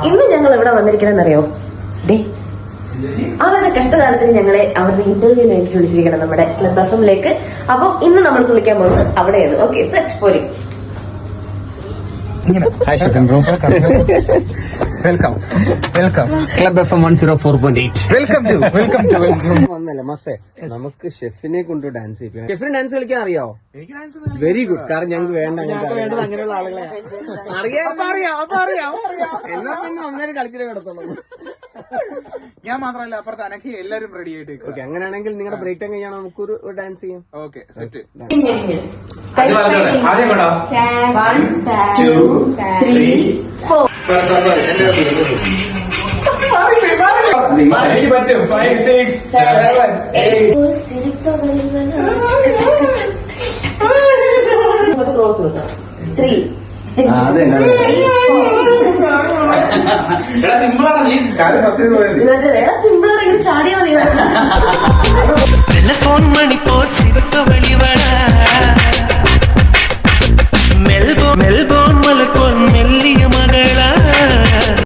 ഇന്ന് ഞങ്ങൾ ഇവിടെ വന്നിരിക്കണെന്നറിയോ? അവരുടെ കഷ്ടകാലത്തിന് ഞങ്ങളെ അവരുടെ ഇന്റർവ്യൂവിനായിട്ട് വിളിച്ചിരിക്കണം നമ്മുടെ ക്ലബ് എഫ്എമ്മിലേക്ക്. അപ്പം ഇന്ന് നമ്മൾ തുളിക്കാൻ പോകുന്നത് അവിടെയാണ്. ഓക്കെ, സെറ്റ് പോരി. Hi Shefin bro, welcome club FM 104.8. Welcome to വന്നല്ലേ മസ്റ്റേ. നമുക്ക് ഷെഫിനെ കൊണ്ട് ഡാൻസ് ചെയ്യിപ്പിക്കണം. ഷെഫിന് ഡാൻസ് കളിക്കാൻ അറിയാവോ? Very good. കാരണം ഞങ്ങൾക്ക് വേണ്ട, അങ്ങനെയുള്ള ആളുകളെ അറിയാം. എന്നാ പിന്നെ ഒന്നേരം കളിച്ചിട്ട് കിടത്തുള്ളൂ. ഞാൻ മാത്രമല്ല, അപ്പുറത്ത് അനക്ക് എല്ലാരും റെഡി ആയിട്ട്. ഓക്കെ, അങ്ങനെയാണെങ്കിൽ നിങ്ങളുടെ ബ്രേക്ക് ടൈം കഴിഞ്ഞാൽ നമുക്കൊരു ഡാൻസ് ചെയ്യാം. Okay, set. 1 2 3 4. എനിക്ക് പറ്റും. 5 6 7 8. ക്ലോസ് കൊടുക്കാം. 3 സിമ്പിളാണ്. നീ കാര്യം ഫസ്റ്റ് പോയത് സിമ്പിളാണ്. ഇങ്ങനെ ചാടിയാ മതി. ടെലിഫോൺ മണി